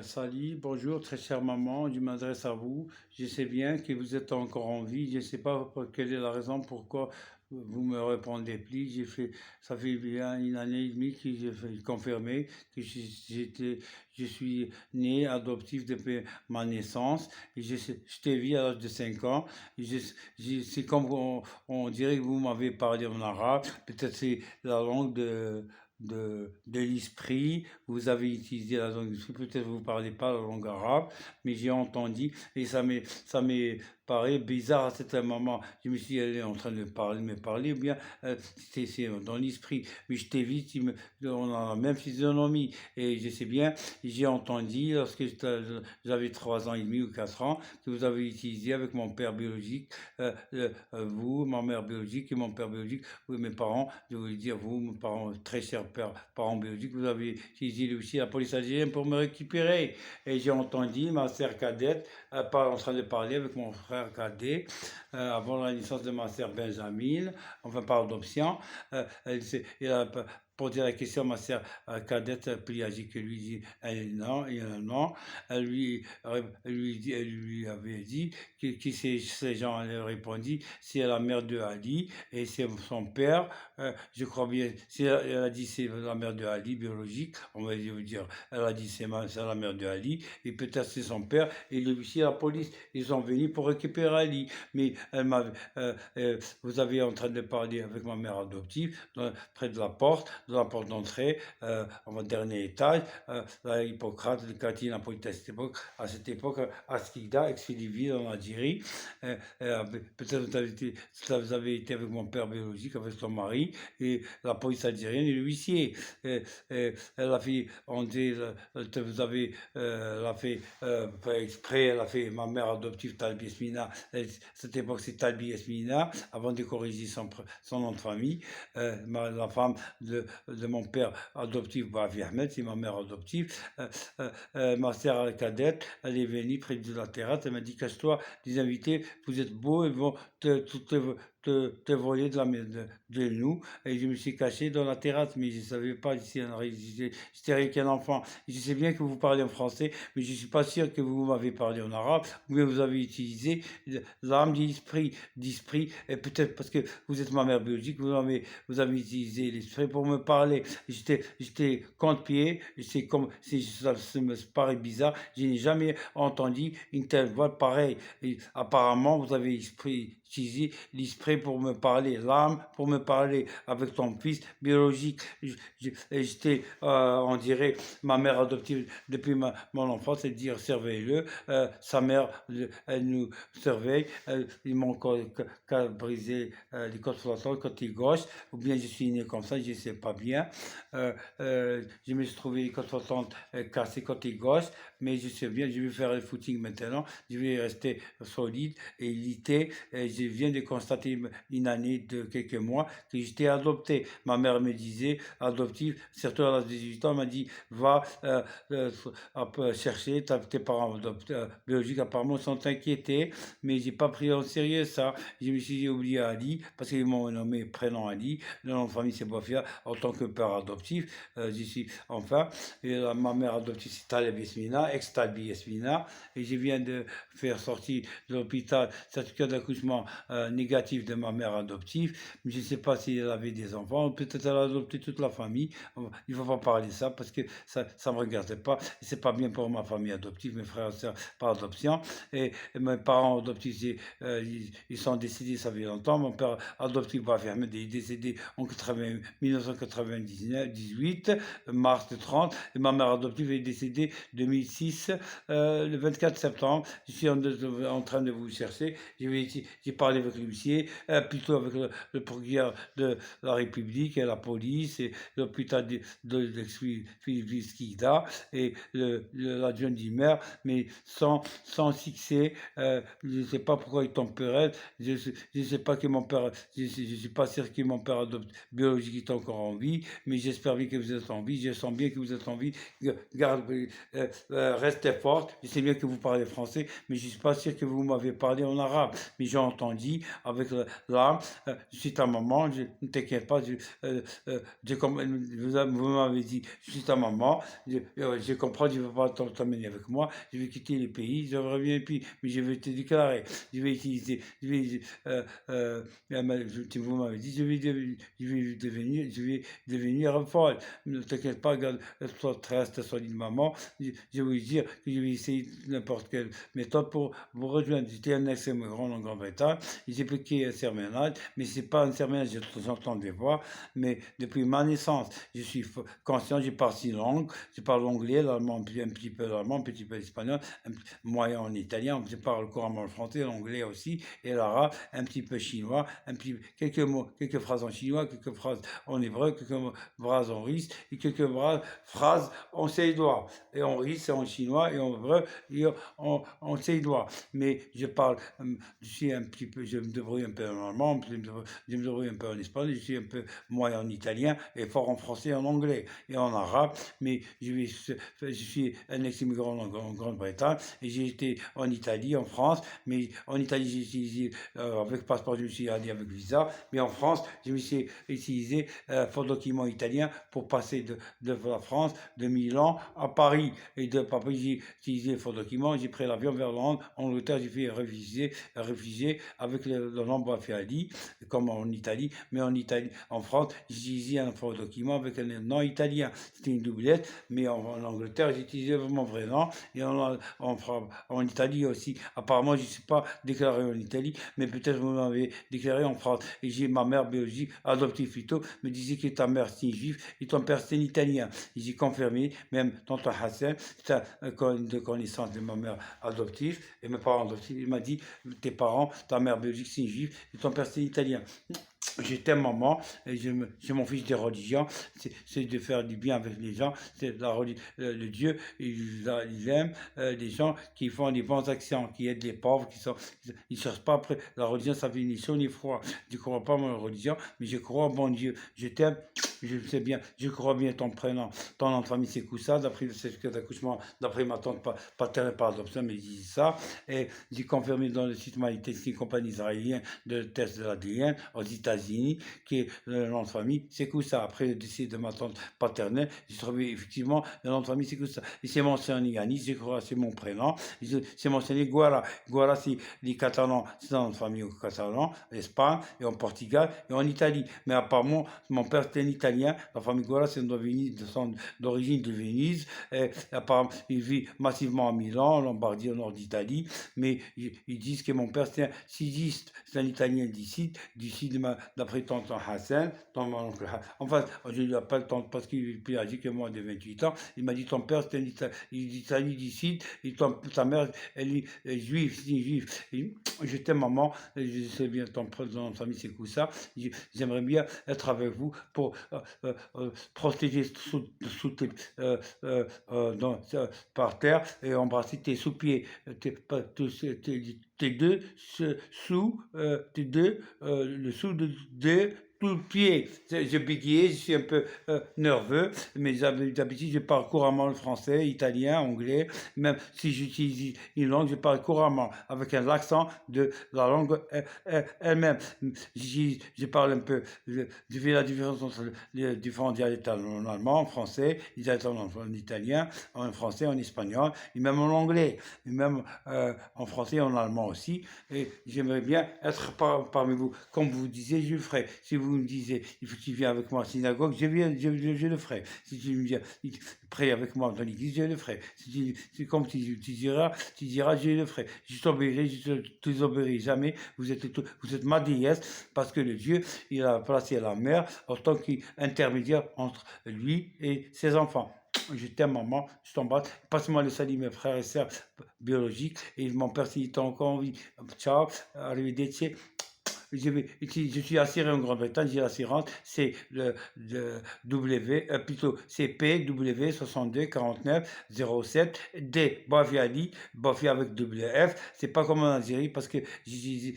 Sally, bonjour, très chère maman, je m'adresse à vous. Je sais bien que vous êtes encore en vie. Je ne sais pas quelle est la raison pourquoi vous me répondez plus. Ça fait bien une année et demie que j'ai fait confirmer que je suis né adoptif depuis ma naissance. Et je t'ai vu à l'âge de 5 ans. Et c'est comme on dirait que vous m'avez parlé en arabe. Peut-être c'est la langue de l'esprit, vous avez utilisé la langue l'esprit, peut-être vous ne parlez pas la langue arabe, mais j'ai entendu et ça m'est paru bizarre à certain moment. Je me suis dit, elle est en train de parler, me parler, ou bien c'est dans l'esprit. Mais je t'ai vu, on a la même physionomie et je sais bien, j'ai entendu lorsque j'avais 3 ans et demi ou 4 ans que vous avez utilisé avec mon père biologique, vous, ma mère biologique et mon père biologique, oui, mes parents, je voulais dire, vous, mes parents, très chers parents biologiques, vous avez saisi aussi la police algérienne pour me récupérer. Et j'ai entendu ma sœur cadette en train de parler avec mon frère cadet avant la naissance de ma sœur Benjamin, enfin par adoption. Elle a posé la question à ma sœur cadette plus âgée que lui, dit, il y a un an. Elle lui avait dit qui c'est ces gens. Elle a répondu, c'est la mère de Ali et c'est son père, je crois bien, elle a dit c'est la mère de Ali, biologique, on va dire, elle a dit c'est la mère de Ali, et peut-être c'est son père, et les huissiers, la police, ils sont venus pour récupérer Ali. Mais vous avez en train de parler avec ma mère adoptive, près de la porte d'entrée, au dernier étage, Hippocrate, le Catine, à cette époque, à Skikda, ex-Philiville en Algérie. Peut-être vous avez été avec mon père biologique, avec son mari, et la police algérienne et l'huissier. Elle a fait, on dit, vous avez, elle a fait, pas exprès, elle a fait ma mère adoptive Talbi Esmina. Cette époque, c'est Talbi Esmina, avant de corriger son nom de famille. La femme de mon père adoptif, Bavi Ahmed, c'est ma mère adoptive. Ma sœur cadette, elle est venue près de la terrasse, elle m'a dit, cache-toi, les invités, vous êtes beaux, ils vont te voler de nous. Et je me suis caché dans la terrasse, mais je ne savais pas, j'étais avec un enfant. Je sais bien que vous parlez en français, mais je ne suis pas sûr que vous m'avez parlé en arabe, ou bien vous avez utilisé l'âme d'esprit, et peut-être parce que vous êtes ma mère biologique, vous avez utilisé l'esprit pour me parler. J'étais contre pied, c'est comme, ça me paraît bizarre, je n'ai jamais entendu une telle voix pareille. Et apparemment, vous avez utilisé l'esprit pour me parler, l'âme pour me parler avec ton fils biologique. J'étais, on dirait, ma mère adoptive depuis mon enfance, c'est dire surveille-le. Sa mère, elle nous surveille. Ils m'ont brisé les côtes flottantes côté gauche, ou bien je suis né comme ça, je ne sais pas bien. Je me suis trouvé les côtes flottantes cassées côté gauche, mais je sais bien, je vais faire le footing maintenant, je vais rester solide et lité. Je viens de constater une année de quelques mois que j'étais adopté. Ma mère me disait, adoptif, surtout à l'âge de 18 ans, elle m'a dit, va chercher tes parents biologiques, apparemment sont inquiétés, mais j'ai pas pris au sérieux ça. Je me suis dit, oublié Ali, parce qu'ils m'ont nommé prénom Ali, le nom de famille c'est Bofia, en tant que père adoptif, j'y suis enfin, et ma mère adoptive c'est Taleb Esmina, ex-Talbi Esmina, et je viens de faire sortir de l'hôpital certificat d'accouchement négatif de ma mère adoptive, mais je ne sais pas si elle avait des enfants, peut-être elle a adopté toute la famille, il ne faut pas parler de ça parce que ça ne me regarde pas, et c'est pas bien pour ma famille adoptive, mes frères et sœurs par adoption, et mes parents adoptifs, ils sont décédés, ça fait longtemps, mon père adoptif va faire est décédé en 1998, mars 30, et ma mère adoptive est décédée 2006, le 24 septembre. Je suis en train de vous chercher. J'ai parlé avec l'huissier, plutôt avec le procureur de la République et la police et l'hôpital de Skikda et l'adjoint du maire, mais sans succès. Je ne sais pas pourquoi il tempérait. Je ne sais pas que mon père, je ne suis pas sûr que mon père biologique est encore en vie, mais j'espère bien que vous êtes en vie. Je sens bien que vous êtes en vie. Restez forte. Je sais bien que vous parlez français, mais je ne suis pas sûr que vous m'avez parlé en arabe. Mais j'ai entendu entendu avec l'âme. Je suis ta maman, ne t'inquiète pas, vous m'avez dit, je suis ta maman, je comprends, je ne veux pas t'emmener avec moi, je vais quitter le pays, je reviens, puis, mais je vais te déclarer, je vais utiliser, vous m'avez dit, je vais devenir folle. Ne t'inquiète pas, garde, reste solide, maman. Je vais dire que je vais essayer n'importe quelle méthode pour vous rejoindre. J'étais un ex-immigrant en Grande-Bretagne, j'ai appliqué un sermonnage, mais c'est pas un sermonnage, j'entends des voix, mais depuis ma naissance, je suis conscient, j'ai parlé 6 langues, je parle l'anglais, l'allemand, un petit peu l'allemand, un petit peu l'espagnol, moyen en italien, je parle couramment le français, l'anglais aussi, et l'arabe, un petit peu chinois, quelques mots, quelques phrases en chinois, quelques phrases en hébreu, quelques phrases en russe, et quelques phrases en suédois, et en russe, et en chinois, et en hébreu, et en suédois. Mais je parle, je suis un petit peu, je me débrouille un peu en allemand, je me débrouille un peu en espagnol, je suis un peu moyen en italien, et fort en français, et en anglais, et en arabe, mais je suis un ex-immigrant en Grande-Bretagne, et j'ai été en Italie, en France, mais en Italie, j'ai utilisé, avec passeport, je me suis allé avec visa, mais en France, je me suis utilisé pour document italien pour passer de la France, de Milan à Paris, et de Paris, j'ai utilisé faux document, j'ai pris l'avion vers Londres, en Angleterre, j'ai fait réfugié avec le nom Bafiali, comme en Italie, mais en France, j'ai utilisé un faux document avec un nom italien, c'était une doublette, mais en Angleterre, j'ai utilisé mon vrai nom, et en Italie aussi, apparemment, je ne suis pas déclaré en Italie, mais peut-être vous m'avez déclaré en France, et j'ai ma mère biologique, adoptive plutôt, me disait que ta mère c'est juif, et ton père c'est italien, et j'ai confirmé, même tonton Hassan, c'est de connaissance de ma mère adoptive, et mes parents adoptifs, il m'a dit, tes parents, ta mère biologique c'est juif, et ton père c'est italien. J'étais maman et je m'en fiche des religions, c'est de faire du bien avec les gens, c'est le Dieu, il aime les gens qui font des bonnes actions, qui aident les pauvres, ils cherchent pas après, la religion ça fait ni chaud ni froid, je ne crois pas à ma religion, mais je crois au bon Dieu, je t'aime, je sais bien, je crois bien ton prénom, ton nom de famille c'est Koussa, d'après le certificat d'accouchement, d'après ma tante paternelle par adoption, mais il dit ça, et j'ai confirmé dans le site MyTest, une compagnie israélienne de test de l'ADN aux États-Unis, qui est le nom de famille, c'est Koussa. Après le décès de ma tante paternelle, j'ai trouvé effectivement le nom de famille, c'est Koussa. Et c'est mentionné Yanis, je crois, c'est mon prénom, c'est mentionné Guara. Guara, c'est les Catalans, c'est le nom de famille aux Catalans, en Espagne, et en Portugal, et en Italie. Mais apparemment, mon père était un Italien, la famille Guara, c'est d'origine de Venise, et apparemment, il vit massivement à Milan, en Lombardie, au nord d'Italie, mais ils disent que mon père, c'est un sidiste, c'est un Italien d'ici, d'après tonton Hassan, mon oncle Hassan. Enfin, je lui appelle tonton parce qu'il est plus âgé que moi de 28 ans. Il m'a dit, ton père, c'est un Italien d'ici, et ta mère, elle est juive, c'est une juive. J'étais maman, je sais bien, ton nom de famille, c'est Koussa. J'aimerais bien être avec vous pour protéger par terre et embrasser tes sous-pieds, tes deux le sous de tout pied. Je bégayais, je suis un peu nerveux, mais d'habitude, je parle couramment le français, italien, anglais. Même si j'utilise une langue, je parle couramment, avec un accent de la langue elle-même. Je parle un peu, je fais la différence entre les différents dialectes en allemand, en français, les dialectes en italien, en français, en espagnol, et même en anglais, et même en français et en allemand aussi. Et j'aimerais bien être parmi vous. Comme vous disiez, je le ferai. Si vous me disiez, il faut que tu viennes avec moi à la synagogue, je le ferai. Si tu me dis, prie avec moi dans l'église, je le ferai. Si comme tu diras, je le ferai. Je t'obéirai, je ne t'obéirai jamais. Vous êtes ma déesse, parce que le Dieu, il a placé la mère en tant qu'intermédiaire entre lui et ses enfants. Je t'aime, maman, je t'embrasse. Passe-moi le salut, mes frères et sœurs biologiques. Et mon père, s'il est encore en vie. Ciao, arrivederci. Je suis assuré en Grande-Bretagne, j'ai l'assurance, c'est plutôt c'est PW 62 49 07 D Bafiali, Bafi avec double F, c'est pas comme en Algérie parce que j'ai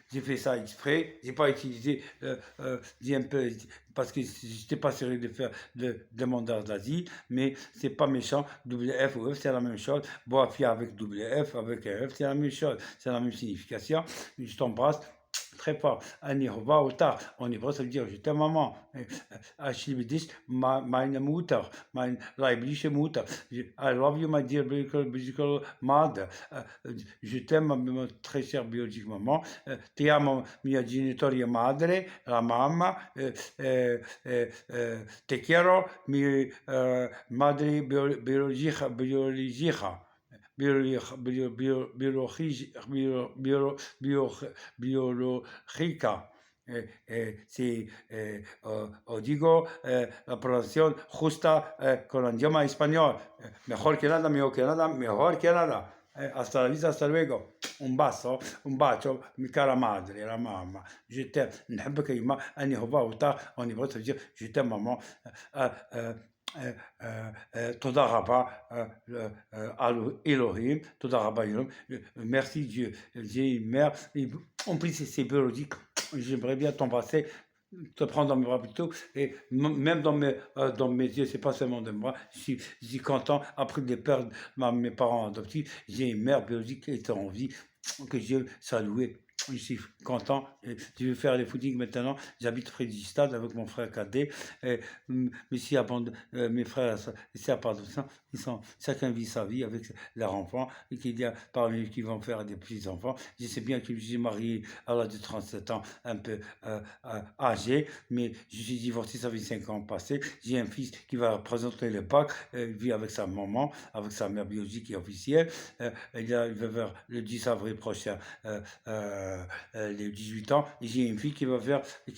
fait ça exprès, j'ai pas utilisé, j'ai un peu parce que j'étais pas sérieux de faire de demandeur d'asile, mais c'est pas méchant. WF ou F, c'est la même chose. Boafia avec WF, avec un F, c'est la même chose. C'est la même signification. Je t'embrasse très fort. Annie, va au tard. En hébreu, ça veut dire je t'aime, maman. Ashley dis, meine Mutter, mein leibliche Mutter. I love you, my dear biological mother. Je t'aime, ma très chère biologique maman. Ti amo, mia genitoria madre, la mamma. Te quiero, mi madre biologica, biológica. Si os digo la pronunciación justa con el idioma español, mejor que nada, mejor que nada, mejor que nada. Hasta la vista, hasta luego. Un bacio, mi cara madre, la mamma. Je t'aime. نحبك يما أني هو وتا أني بغيت dire je t'aime maman. תודה רבה, Elohim, תודה רבה, Elohim. Merci Dieu. J'ai une mère. En plus, c'est biologique. J'aimerais bien t'embrasser, te prendre dans mes bras plutôt, et même dans mes yeux, c'est pas seulement de moi, je suis content, après de perdre mes parents adoptifs, j'ai une mère biologique qui est en vie, que Dieu salué. Je suis content, et je vais faire les footings maintenant, j'habite près du stade avec mon frère cadet, mais si mes frères, c'est à part de ça, chacun vit sa vie avec leurs enfants, et qu'il y a parmi eux qui vont faire des petits-enfants. Je sais bien que je suis marié à l'âge de 37 ans, un peu âgé, mais je suis divorcé, ça fait 5 ans passés. J'ai un fils qui va présenter le bac, il vit avec sa maman, avec sa mère biologique et officielle. Il va vers le 10 avril prochain les 18 ans. J'ai une fille qui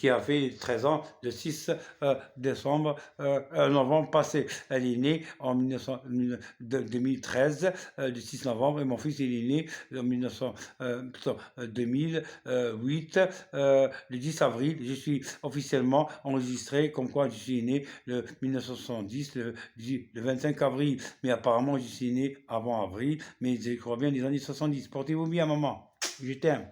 a fait 13 ans le 6 novembre passé. Elle est née en 2013, le 6 novembre, et mon fils il est né en 2008, le 10 avril. Je suis officiellement enregistré comme quoi je suis né le 1970, le 25 avril, mais apparemment je suis né avant avril, mais je crois bien les années 70. Portez-vous bien, maman. Je t'aime.